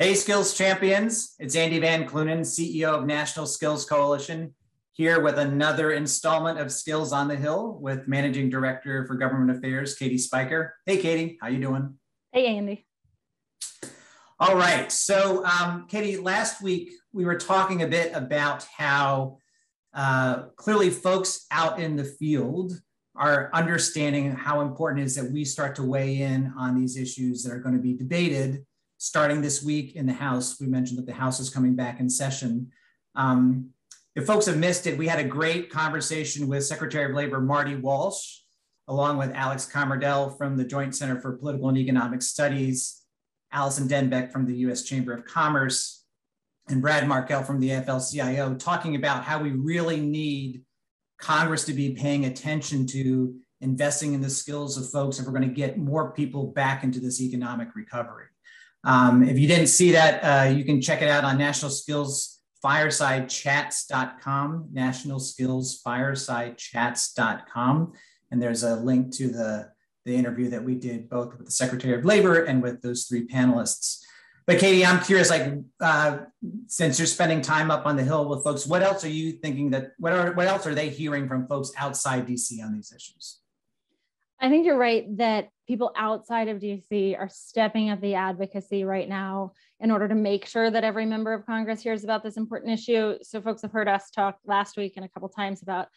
Hey, Skills Champions. It's Andy Van Kleunen, CEO of National Skills Coalition, here with another installment of Skills on the Hill with Managing Director for Government Affairs, Katie Spiker. Hey, Katie, how you doing? Hey, Andy. All right. So, Katie, last week we were talking a bit about how clearly folks out in the field are understanding how important it is that we start to weigh in on these issues that are going to be debated starting this week in the House. We mentioned that the House is coming back in session. If folks have missed it, we had a great conversation with Secretary of Labor Marty Walsh, along with Alex Comardell from the Joint Center for Political and Economic Studies, Allison Denbeck from the U.S. Chamber of Commerce, and Brad Markell from the AFL-CIO, talking about how we really need Congress to be paying attention to investing in the skills of folks if we're going to get more people back into this economic recovery. If you didn't see that, you can check it out on nationalskillsfiresidechats.com, nationalskillsfiresidechats.com. And there's a link to the interview that we did both with the Secretary of Labor and with those three panelists. But Katie, I'm curious, since you're spending time up on the Hill with folks, what else are you thinking what else are they hearing from folks outside DC on these issues? I think you're right that people outside of DC are stepping up the advocacy right now in order to make sure that every member of Congress hears about this important issue. So folks have heard us talk last week and a couple times about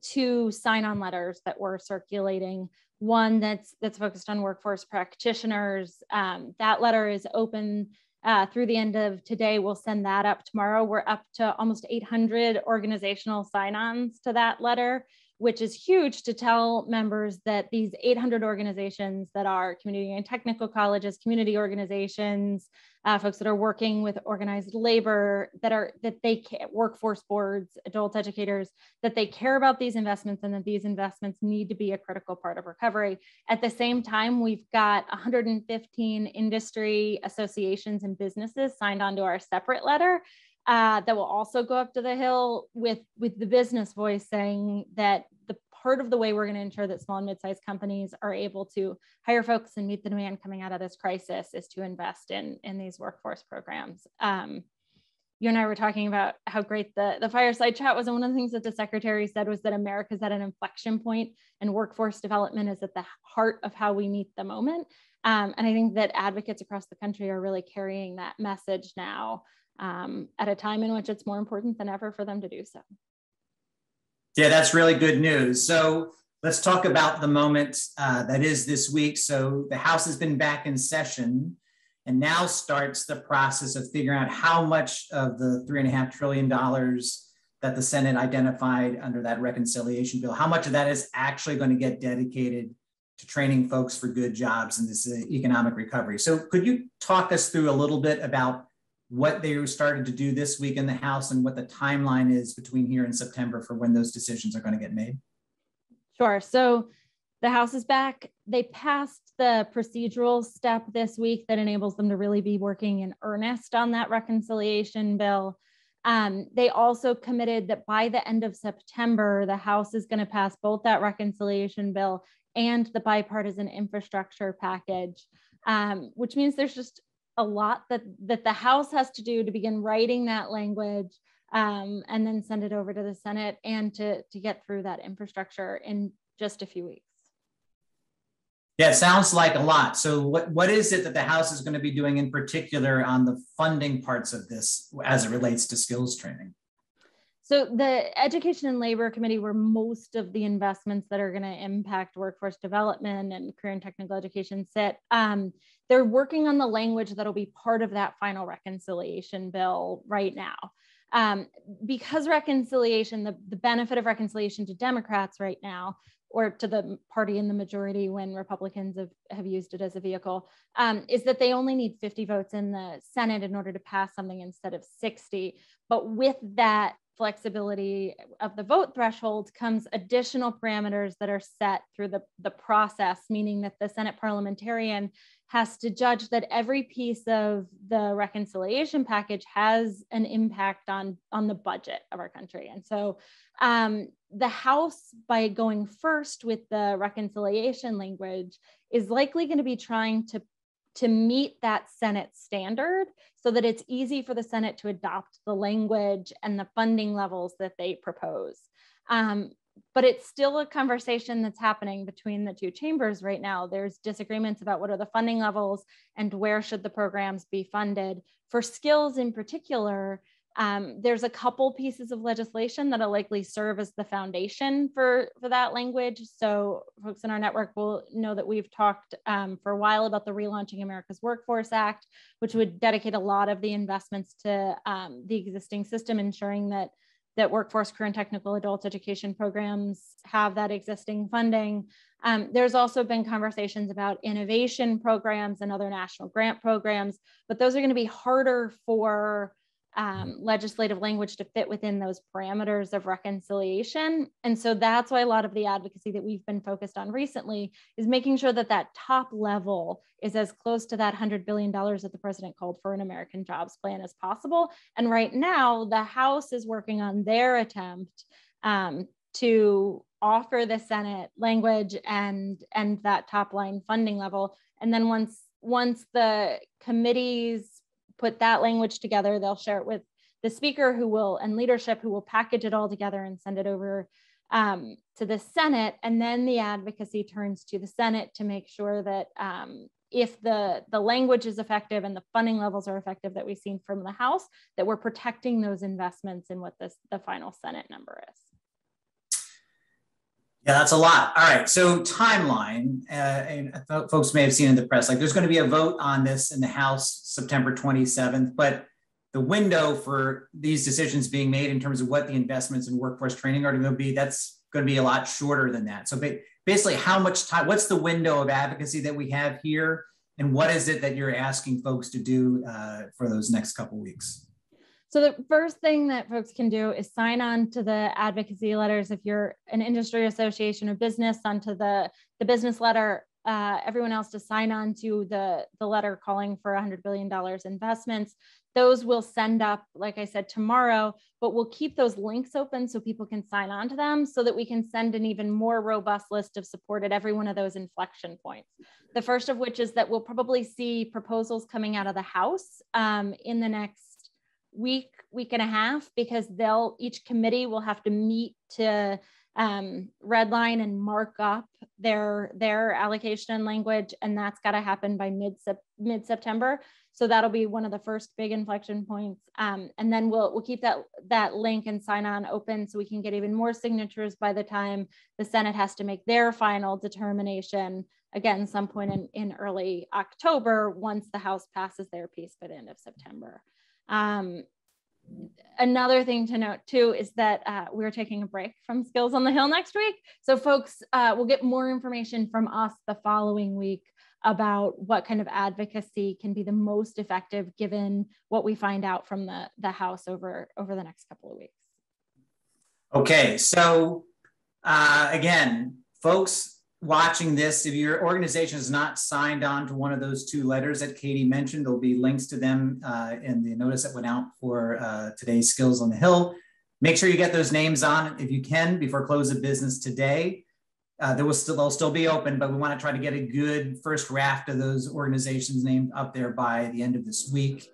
two sign-on letters that we're circulating. One that's focused on workforce practitioners. That letter is open through the end of today. We'll send that up tomorrow. We're up to almost 800 organizational sign-ons to that letter, which is huge to tell members that these 800 organizations that are community and technical colleges, community organizations, folks that are working with organized labor, workforce boards, adult educators, that they care about these investments and that these investments need to be a critical part of recovery. At the same time, we've got 115 industry associations and businesses signed onto our separate letter. That will also go up to the Hill with the business voice saying that the part of the way we're going to ensure that small and mid-sized companies are able to hire folks and meet the demand coming out of this crisis is to invest in these workforce programs. You and I were talking about how great the fireside chat was. And one of the things that the secretary said was that America's at an inflection point and workforce development is at the heart of how we meet the moment. And I think that advocates across the country are really carrying that message now. At a time in which it's more important than ever for them to do so. Yeah, that's really good news. So let's talk about the moment that is this week. So the House has been back in session and now starts the process of figuring out how much of the $3.5 trillion that the Senate identified under that reconciliation bill, how much of that is actually going to get dedicated to training folks for good jobs in this economic recovery. So could you talk us through a little bit about what they started to do this week in the House and what the timeline is between here and September for when those decisions are going to get made? Sure. So the House is back. They passed the procedural step this week that enables them to really be working in earnest on that reconciliation bill. They also committed that by the end of September, the House is going to pass both that reconciliation bill and the bipartisan infrastructure package, which means there's just a lot that the House has to do to begin writing that language and then send it over to the Senate and to get through that infrastructure in just a few weeks. Yeah, it sounds like a lot. So what is it that the House is going to be doing in particular on the funding parts of this as it relates to skills training? So the Education and Labor Committee, where most of the investments that are going to impact workforce development and career and technical education sit, they're working on the language that'll be part of that final reconciliation bill right now. Because reconciliation, the benefit of reconciliation to Democrats right now, or to the party in the majority when Republicans have used it as a vehicle, is that they only need 50 votes in the Senate in order to pass something instead of 60. But with that flexibility of the vote threshold comes additional parameters that are set through the process, meaning that the Senate parliamentarian has to judge that every piece of the reconciliation package has an impact on the budget of our country. And so the House, by going first with the reconciliation language, is likely going to be trying to to meet that Senate standard so that it's easy for the Senate to adopt the language and the funding levels that they propose. But it's still a conversation that's happening between the two chambers right now. There's disagreements about what are the funding levels and where should the programs be funded. For skills in particular, there's a couple pieces of legislation that'll likely serve as the foundation for that language. So folks in our network will know that we've talked for a while about the Relaunching America's Workforce Act, which would dedicate a lot of the investments to the existing system, ensuring that workforce career and technical adult education programs have that existing funding. There's also been conversations about innovation programs and other national grant programs, but those are going to be harder for legislative language to fit within those parameters of reconciliation. And so that's why a lot of the advocacy that we've been focused on recently is making sure that that top level is as close to that $100 billion that the president called for an American Jobs Plan as possible. And right now, the House is working on their attempt to offer the Senate language and that top line funding level. And then once the committees put that language together, they'll share it with the speaker and leadership who will package it all together and send it over to the Senate. And then the advocacy turns to the Senate to make sure that if the language is effective and the funding levels are effective that we've seen from the House, that we're protecting those investments in what the final Senate number is. Yeah, that's a lot. All right, so timeline, and folks may have seen in the press, like there's going to be a vote on this in the House September 27th, but the window for these decisions being made in terms of what the investments in workforce training are going to be, that's going to be a lot shorter than that. So basically, how much time, what's the window of advocacy that we have here, and what is it that you're asking folks to do for those next couple of weeks? So the first thing that folks can do is sign on to the advocacy letters. If you're an industry association or business, onto the business letter, everyone else to sign on to the letter calling for $100 billion investments. Those will send up, like I said, tomorrow, but we'll keep those links open so people can sign on to them so that we can send an even more robust list of support at every one of those inflection points. The first of which is that we'll probably see proposals coming out of the House in the next week and a half, because each committee will have to meet to redline and mark up their allocation and language, and that's got to happen by mid-September. So that'll be one of the first big inflection points, and then we'll keep that link and sign on open so we can get even more signatures by the time the Senate has to make their final determination, again some point in early October, once the House passes their piece by the end of September. Another thing to note too is that we're taking a break from Skills on the Hill next week. So folks will get more information from us the following week about what kind of advocacy can be the most effective given what we find out from the House over the next couple of weeks. Okay, so again, folks watching this, if your organization is not signed on to one of those two letters that Katie mentioned, there'll be links to them in the notice that went out for today's Skills on the Hill. Make sure you get those names on if you can before close of business today. They'll still be open, but we want to try to get a good first raft of those organizations named up there by the end of this week.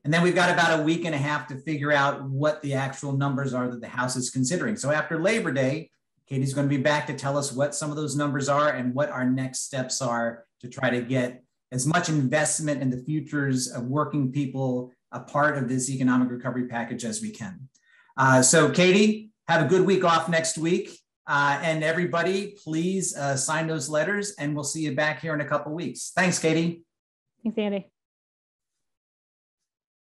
And then we've got about a week and a half to figure out what the actual numbers are that the House is considering. So after Labor Day, Katie's going to be back to tell us what some of those numbers are and what our next steps are to try to get as much investment in the futures of working people a part of this economic recovery package as we can. So Katie, have a good week off next week. And everybody, please sign those letters, and we'll see you back here in a couple of weeks. Thanks, Katie. Thanks, Andy.